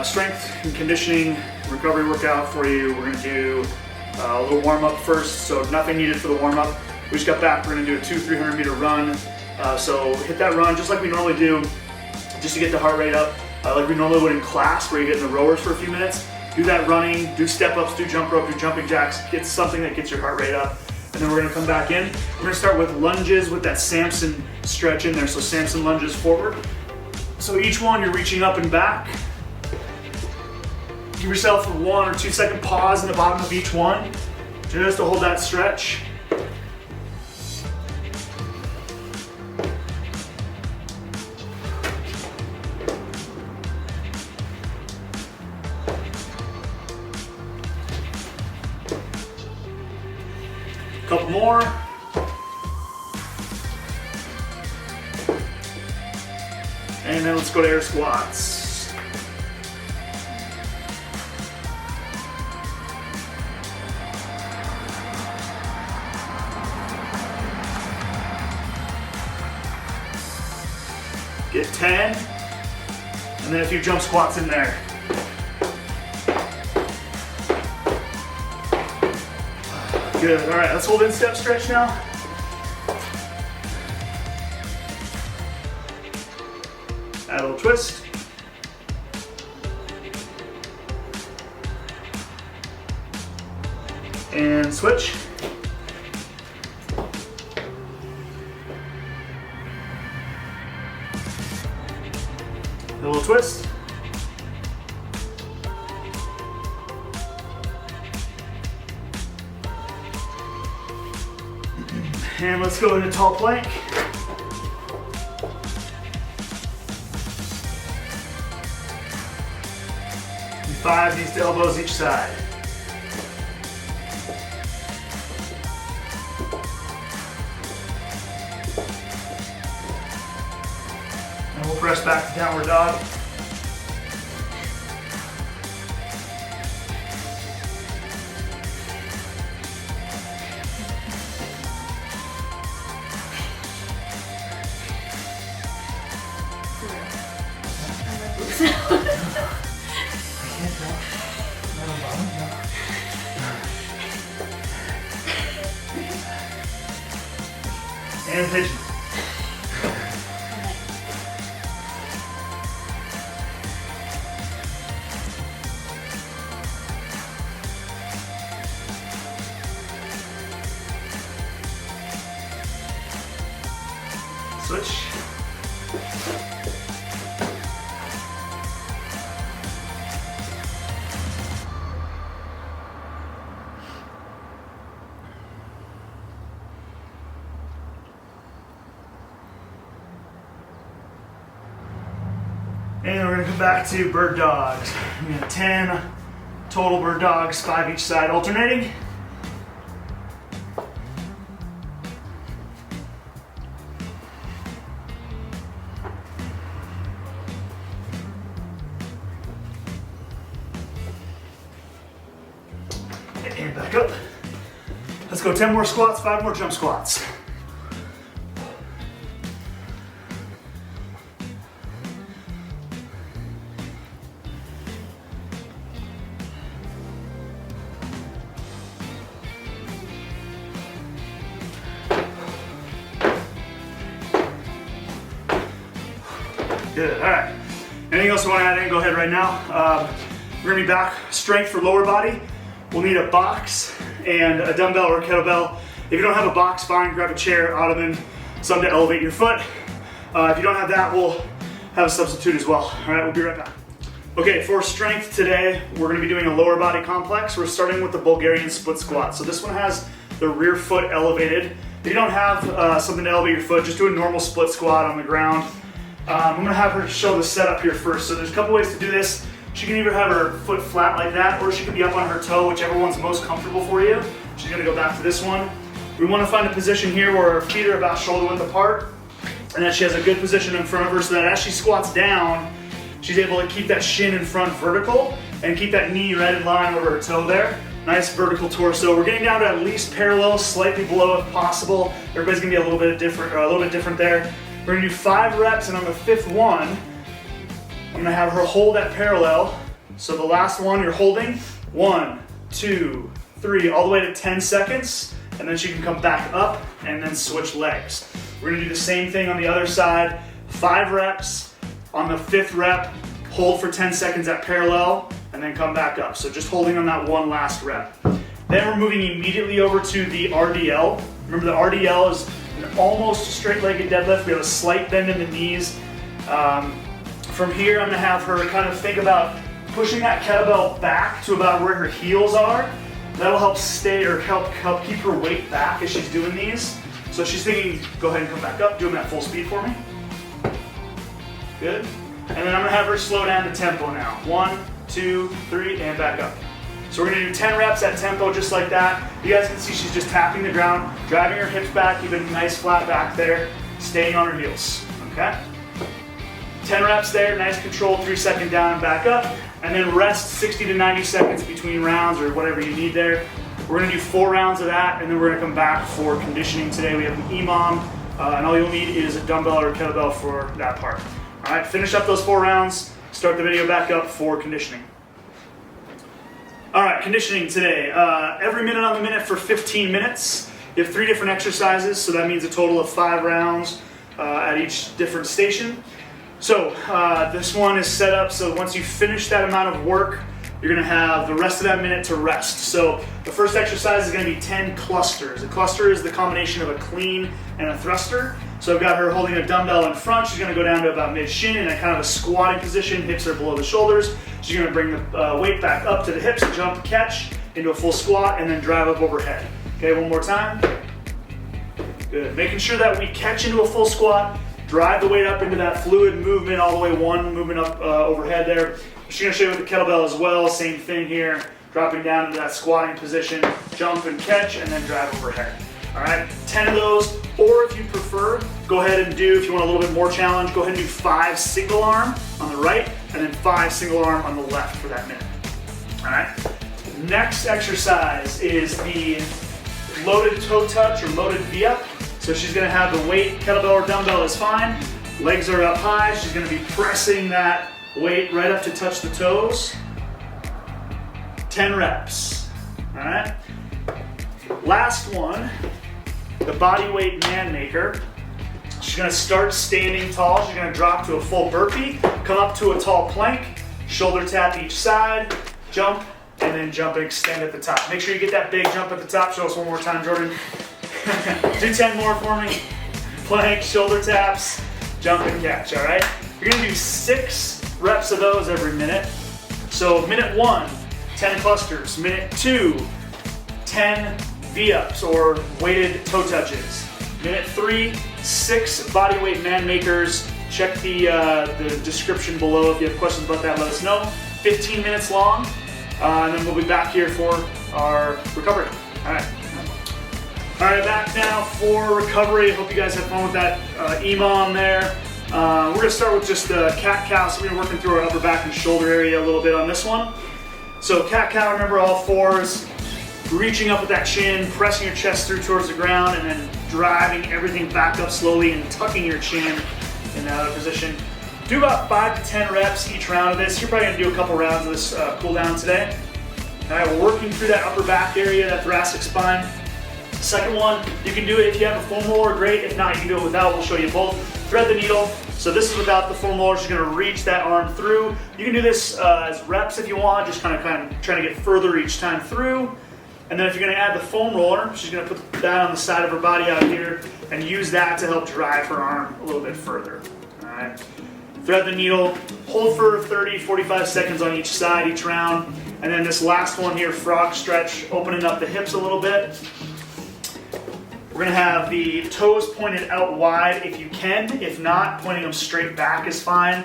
strength and conditioning recovery workout for you. We're gonna do a little warm up first, so nothing needed for the warm up. We just got back, we're gonna do a 200-300 meter run. So hit that run just like we normally do, just to get the heart rate up, like we normally would in class where you get in the rowers for a few minutes. Do that running, do step ups, do jump rope, do jumping jacks, get something that gets your heart rate up. And then we're gonna come back in. We're gonna start with lunges with that Samson stretch in there. So Samson lunges forward. So each one you're reaching up and back. Give yourself a 1 or 2 second pause in the bottom of each one, just to hold that stretch. Couple more. And then let's go to air squats. Get 10. And then a few jump squats in there. Good, all right, let's hold in step stretch now. Add a little twist. And switch. A little twist. And let's go into tall plank. And 5 knees to elbows each side. And we'll press back to downward dog. And pigeon. Switch. And we're gonna come back to bird dogs. We have 10 total bird dogs, 5 each side, alternating. And back up. Let's go 10 more squats, 5 more jump squats. Good, all right. Anything else you want to add in, go ahead right now. We're gonna be back strength for lower body. We'll need a box and a dumbbell or a kettlebell. If you don't have a box, fine, grab a chair, ottoman, something to elevate your foot. If you don't have that, we'll have a substitute as well. All right, we'll be right back. Okay, for strength today, we're gonna be doing a lower body complex. We're starting with the Bulgarian Split Squat. So this one has the rear foot elevated. If you don't have something to elevate your foot, just do a normal split squat on the ground. I'm gonna have her show the setup here first. So there's a couple ways to do this. She can either have her foot flat like that, or she can be up on her toe, whichever one's most comfortable for you. She's gonna go back to this one. We wanna find a position here where her feet are about shoulder width apart, and that she has a good position in front of her so that as she squats down, she's able to keep that shin in front vertical and keep that knee right in line over her toe there. Nice vertical torso. We're getting down to at least parallel, slightly below if possible. Everybody's gonna be a little bit different there. We're gonna do 5 reps, and on the 5th one, I'm gonna have her hold that parallel, So the last one you're holding, 1, 2, 3, all the way to 10 seconds, and then she can come back up and then switch legs. We're gonna do the same thing on the other side, 5 reps. On the 5th rep, hold for 10 seconds at parallel, and then come back up. So just holding on that one last rep. Then we're moving immediately over to the RDL. Remember the RDL is an almost straight-legged deadlift. We have a slight bend in the knees. From here, I'm gonna have her kind of think about pushing that kettlebell back to about where her heels are. That'll help stay or help keep her weight back as she's doing these. So she's thinking, go ahead and come back up, do them at full speed for me. Good. And then I'm gonna have her slow down the tempo now. 1, 2, 3, and back up. So we're gonna do 10 reps at tempo just like that. You guys can see she's just tapping the ground, driving her hips back, keeping a nice flat back there, staying on her heels, okay? 10 reps there, nice control, 3-second down and back up, and then rest 60 to 90 seconds between rounds or whatever you need there. We're gonna do 4 rounds of that, and then we're gonna come back for conditioning today. We have an EMOM, and all you'll need is a dumbbell or a kettlebell for that part. All right, finish up those 4 rounds, start the video back up for conditioning. All right, conditioning today. Every minute on the minute for 15 minutes. You have 3 different exercises, so that means a total of 5 rounds at each different station. So this one is set up so once you finish that amount of work, you're gonna have the rest of that minute to rest. So the first exercise is gonna be 10 clusters. A cluster is the combination of a clean and a thruster. So I've got her holding a dumbbell in front. She's gonna go down to about mid-shin in a kind of a squatting position, hips are below the shoulders. She's gonna bring the weight back up to the hips, jump, catch, into a full squat, and then drive up overhead. Okay, one more time. Good, making sure that we catch into a full squat, drive the weight up into that fluid movement all the way, one movement up overhead there. She's gonna show you with the kettlebell as well, same thing here. Dropping down into that squatting position, jump and catch, and then drive overhead. All right, 10 of those, or if you prefer, go ahead and do, if you want a little bit more challenge, go ahead and do 5 single arm on the right, and then 5 single arm on the left for that minute. All right, next exercise is the loaded toe touch or loaded V-up. So she's gonna have the weight, kettlebell or dumbbell is fine. Legs are up high. She's gonna be pressing that weight right up to touch the toes. 10 reps, all right? Last one, the Bodyweight Man Maker. She's gonna start standing tall. She's gonna drop to a full burpee, come up to a tall plank, shoulder tap each side, jump, and then jump and extend at the top. Make sure you get that big jump at the top. Show us one more time, Jordan. Do 10 more for me. Plank, shoulder taps, jump and catch, all right? You're gonna do 6 reps of those every minute. So minute 1, 10 clusters. Minute 2, 10 V-ups or weighted toe touches. Minute 3, 6 Bodyweight Man Makers. Check the description below if you have questions about that, let us know. 15 minutes long, and then we'll be back here for our recovery. All right. All right, back now for recovery. Hope you guys had fun with that EMOM there. We're gonna start with just the cat-cow. So we're working through our upper back and shoulder area a little bit on this one. So cat-cow, remember all 4s, reaching up with that chin, pressing your chest through towards the ground, and then driving everything back up slowly and tucking your chin in that other position. Do about 5 to 10 reps each round of this. You're probably gonna do a couple rounds of this cool down today. All right, we're working through that upper back area, that thoracic spine. Second one, you can do it if you have a foam roller, great. If not, you can do it without. We'll show you both. Thread the needle. So this is without the foam roller. She's gonna reach that arm through. You can do this as reps if you want, just kind of trying to get further each time through. And then if you're gonna add the foam roller, she's gonna put that on the side of her body out here and use that to help drive her arm a little bit further. All right. Thread the needle, hold for 30, 45 seconds on each side, each round. And then this last one here, frog stretch, opening up the hips a little bit. We're gonna have the toes pointed out wide if you can. If not, pointing them straight back is fine.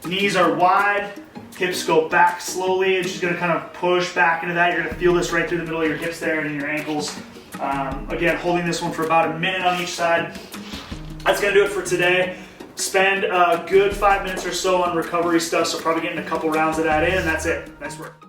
Knees are wide, hips go back slowly. And she's gonna kind of push back into that. You're gonna feel this right through the middle of your hips there and in your ankles. Again, holding this one for about a minute on each side. That's gonna do it for today. Spend a good 5 minutes or so on recovery stuff, so probably getting a couple rounds of that in, and that's it. Nice work.